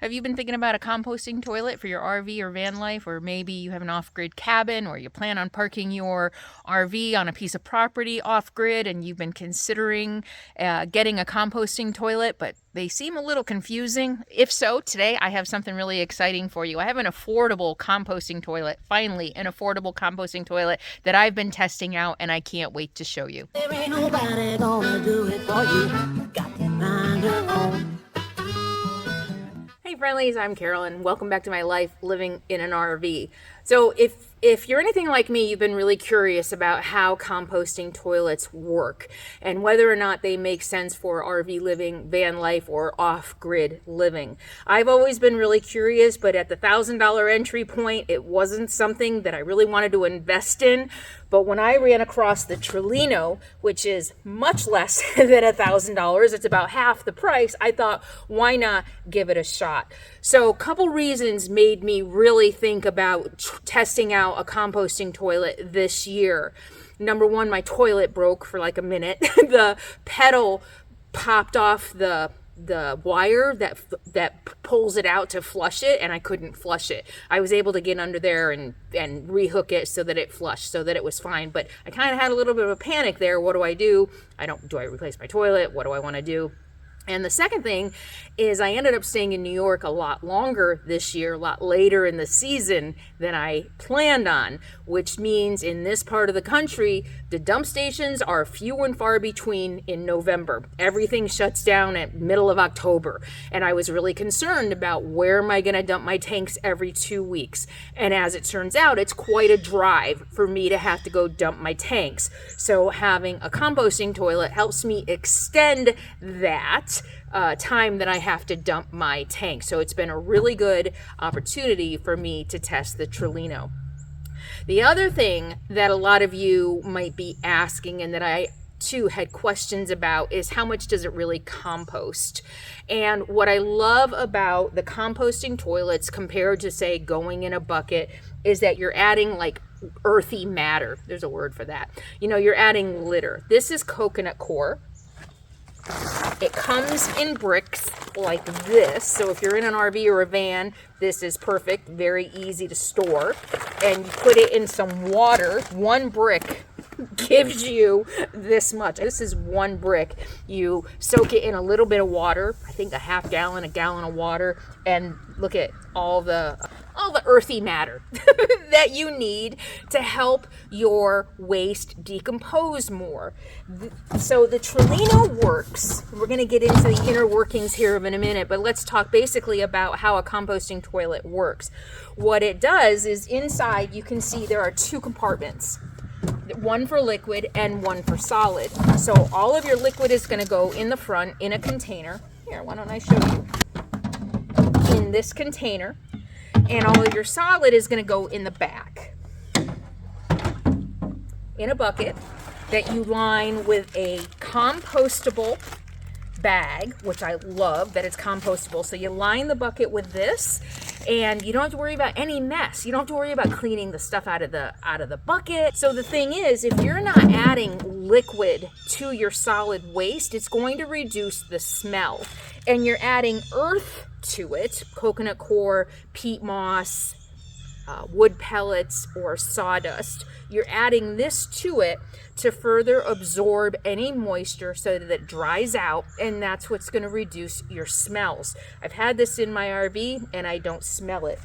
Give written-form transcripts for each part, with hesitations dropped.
Have you been thinking about a composting toilet for your RV or van life? Or maybe you have an off-grid cabin, or you plan on parking your RV on a piece of property off-grid and you've been considering getting a composting toilet, but they seem a little confusing. If so, today I have something really exciting for you. I have an affordable composting toilet, finally an affordable composting toilet that I've been testing out, and I can't wait to show you. There ain't nobody gonna do it for you. Got to mind your own. Hey friendlies, I'm Carolyn. Welcome back to my life living in an RV. So if you're anything like me, you've been really curious about how composting toilets work and whether or not they make sense for RV living, van life, or off-grid living. I've always been really curious, but at the $1,000 entry point, it wasn't something that I really wanted to invest in. But when I ran across the Trelino, which is much less than $1,000, it's about half the price, I thought, why not give it a shot? So a couple reasons made me really think about testing out a composting toilet this year. Number one, my toilet broke for like a minute. The pedal popped off the wire that pulls it out to flush it, and I couldn't flush it. I was able to get under there and rehook it so that it flushed, so that it was fine. But I kind of had a little bit of a panic there. What do I do? Do I replace my toilet? What do I want to do? And the second thing is I ended up staying in New York a lot longer this year, a lot later in the season than I planned on, which means in this part of the country, the dump stations are few and far between in November. Everything shuts down at middle of October. And I was really concerned about where am I going to dump my tanks every 2 weeks. And as it turns out, it's quite a drive for me to have to go dump my tanks. So having a composting toilet helps me extend that time that I have to dump my tank. So it's been a really good opportunity for me to test the Trelino. The other thing that a lot of you might be asking, and that I too had questions about, is how much does it really compost? And what I love about the composting toilets compared to, say, going in a bucket is that you're adding like earthy matter. There's a word for that. You're adding litter. This is coconut coir. It comes in bricks like this. So if you're in an RV or a van, this is perfect, very easy to store. And you put it in some water. One brick gives you this much. This is one brick. You soak it in a little bit of water, I think a half gallon, a gallon of water, and look at all the earthy matter that you need to help your waste decompose more. So the Trelino works. We're going to get into the inner workings here in a minute, but let's talk basically about how a composting toilet works. What it does is inside you can see there are two compartments. One for liquid and one for solid. So all of your liquid is going to go in the front in a container. Here, why don't I show you? In this container. And all of your solid is going to go in the back in a bucket that you line with a compostable bag, which I love that it's compostable. So you line the bucket with this, and you don't have to worry about any mess. You don't have to worry about cleaning the stuff out of the bucket. So the thing is, if you're not adding liquid to your solid waste, it's going to reduce the smell. And you're adding earth to it, coconut coir, peat moss, wood pellets, or sawdust. You're adding this to it to further absorb any moisture so that it dries out, and that's what's going to reduce your smells. I've had this in my RV and I don't smell it.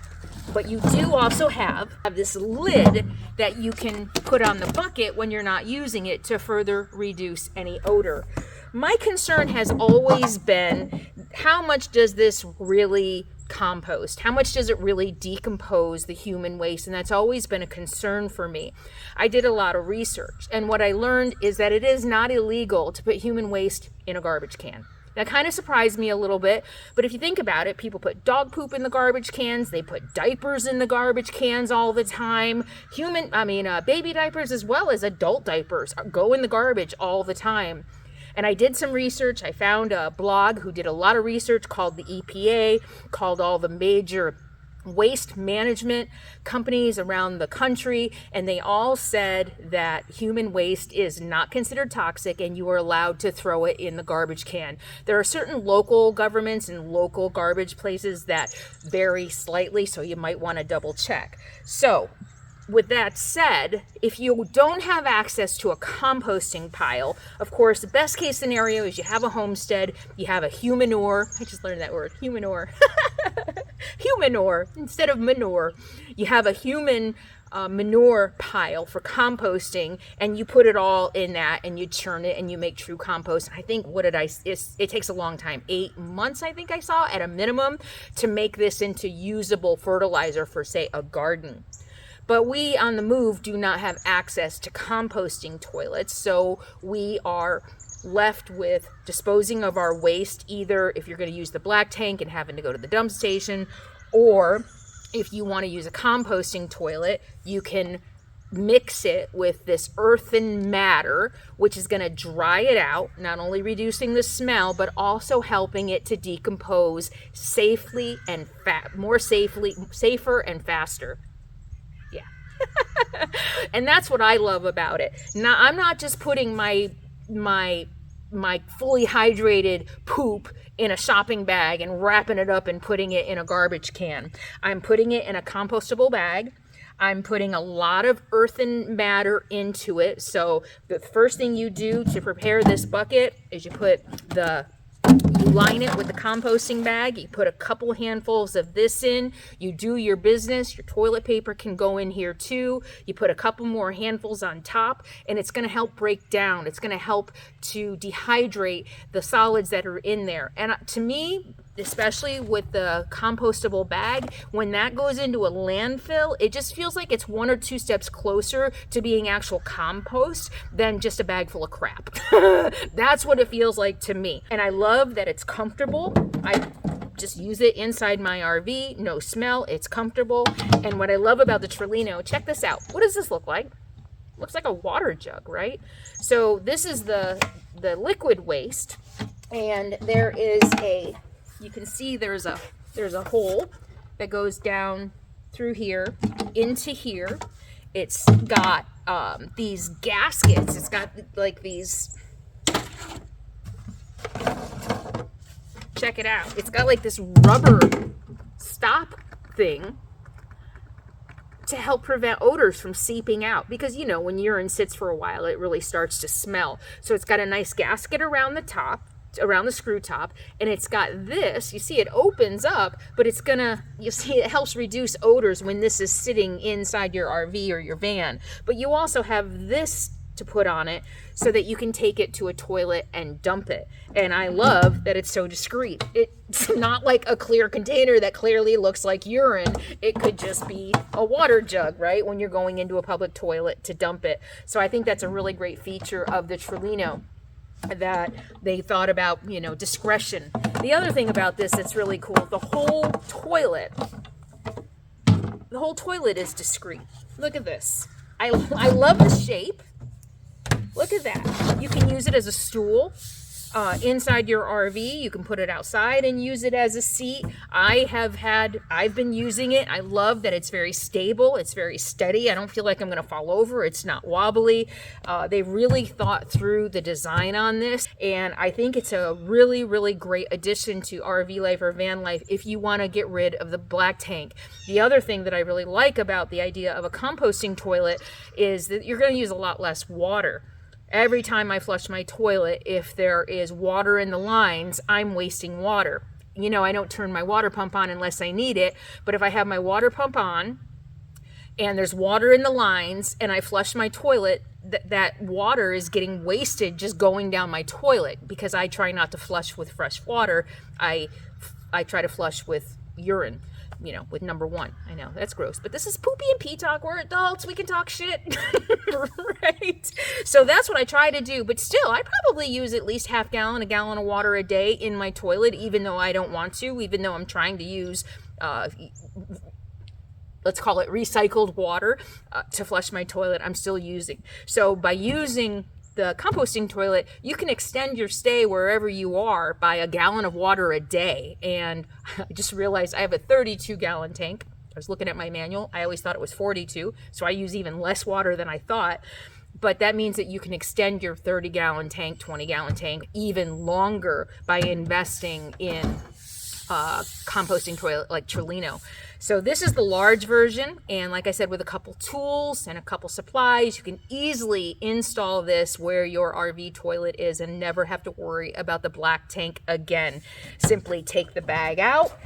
But you do also have this lid that you can put on the bucket when you're not using it to further reduce any odor. My concern has always been, how much does this really compost? How much does it really decompose the human waste? And that's always been a concern for me. I did a lot of research, and what I learned is that it is not illegal to put human waste in a garbage can. That kind of surprised me a little bit, but if you think about it, people put dog poop in the garbage cans, they put diapers in the garbage cans all the time. Baby diapers as well as adult diapers go in the garbage all the time. And I did some research. I found a blog who did a lot of research, called the EPA, called all the major waste management companies around the country, and they all said that human waste is not considered toxic and you are allowed to throw it in the garbage can. There are certain local governments and local garbage places that vary slightly, so you might want to double check. So with that said, if you don't have access to a composting pile, of course, the best case scenario is you have a homestead, you have a humanure. I just learned that word, humanure. Humanure instead of manure. You have a human manure pile for composting, and you put it all in that, and you churn it, and you make true compost. I think, it takes a long time, 8 months, I think I saw, at a minimum, to make this into usable fertilizer for, say, a garden. But we on the move do not have access to composting toilets, so we are left with disposing of our waste, either if you're going to use the black tank and having to go to the dump station, or if you want to use a composting toilet, you can mix it with this earthen matter, which is going to dry it out, not only reducing the smell, but also helping it to decompose safely and safer and faster. And that's what I love about it. Now, I'm not just putting my fully hydrated poop in a shopping bag and wrapping it up and putting it in a garbage can. I'm putting it in a compostable bag. I'm putting a lot of earthen matter into it. So the first thing you do to prepare this bucket is you line it with the composting bag, you put a couple handfuls of this in, you do your business, your toilet paper can go in here too, you put a couple more handfuls on top, and it's going to help break down, it's going to help to dehydrate the solids that are in there. And to me, especially with the compostable bag, when that goes into a landfill, it just feels like it's 1 or 2 steps closer to being actual compost than just a bag full of crap. That's what it feels like to me. And I love that it's comfortable. I just use it inside my RV, no smell, it's comfortable. And what I love about the Trelino, check this out. What does this look like? Looks like a water jug, right? So this is the liquid waste, and there is you can see there's a hole that goes down through here into here. It's got these gaskets. It's got like these. Check it out. It's got like this rubber stop thing to help prevent odors from seeping out, because when urine sits for a while, it really starts to smell. So it's got a nice gasket around the top, around the screw top, and it's got this, you see it opens up, but you see it helps reduce odors when this is sitting inside your RV or your van. But you also have this to put on it so that you can take it to a toilet and dump it. And I love that it's so discreet. It's not like a clear container that clearly looks like urine. It could just be a water jug, right, when you're going into a public toilet to dump it. So I think that's a really great feature of the Trelino, that they thought about, discretion. The other thing about this that's really cool, the whole toilet is discreet. Look at this. I love the shape. Look at that. You can use it as a stool inside your RV. You can put it outside and use it as a seat. I've been using it. I love that it's very stable. It's very steady. I don't feel like I'm going to fall over. It's not wobbly. They really thought through the design on this, and I think it's a really, really great addition to RV life or van life if you want to get rid of the black tank. The other thing that I really like about the idea of a composting toilet is that you're going to use a lot less water. Every time I flush my toilet, if there is water in the lines, I'm wasting water. I don't turn my water pump on unless I need it, but if I have my water pump on and there's water in the lines and I flush my toilet, that water is getting wasted just going down my toilet, because I try not to flush with fresh water. I try to flush with urine. With number 1. I know, that's gross, but this is poopy and pee talk. We're adults, we can talk shit. Right? So that's what I try to do, but still, I probably use at least a gallon of water a day in my toilet, even though I don't want to, even though I'm trying to use, let's call it recycled water to flush my toilet. I'm still using. So by using the composting toilet, you can extend your stay wherever you are by a gallon of water a day. And I just realized I have a 32-gallon tank. was looking at my manual. I always thought it was 42, so I use even less water than I thought. But that means that you can extend your 30-gallon tank, 20-gallon tank even longer by investing in composting toilet like Trelino. So this is the large version, and like I said, with a couple tools and a couple supplies, you can easily install this where your RV toilet is and never have to worry about the black tank again. Simply take the bag out,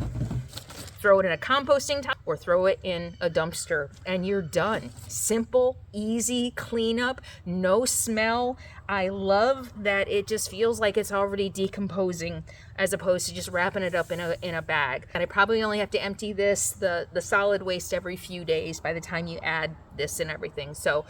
throw it in a composting top, or throw it in a dumpster, and you're done. Simple, easy cleanup, no smell. I love that it just feels like it's already decomposing as opposed to just wrapping it up in a bag. And I probably only have to empty this, the solid waste, every few days by the time you add this and everything. So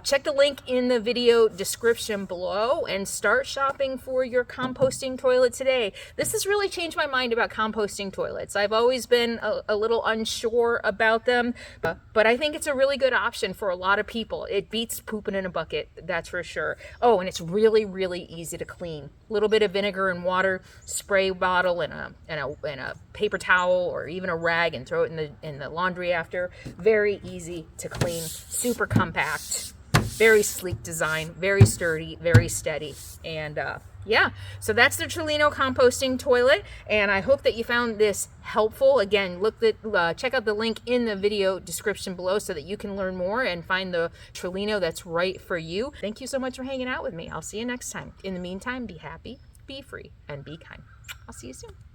check the link in the video description below and start shopping for your composting toilet today. This has really changed my mind about composting toilets. I've always been a little unsure about them, but I think it's a really good option for a lot of people. It beats pooping in a bucket, that's for sure. Oh, and it's really, really easy to clean. A little bit of vinegar and water, spray bottle and a paper towel or even a rag, and throw it in the laundry after. Very easy to clean, super compact, very sleek design, very sturdy, very steady. And yeah, so that's the Trelino composting toilet, and I hope that you found this helpful. Again, check out the link in the video description below so that you can learn more and find the Trelino that's right for you. Thank you so much for hanging out with me. I'll see you next time. In the meantime, be happy, be free, and be kind. I'll see you soon.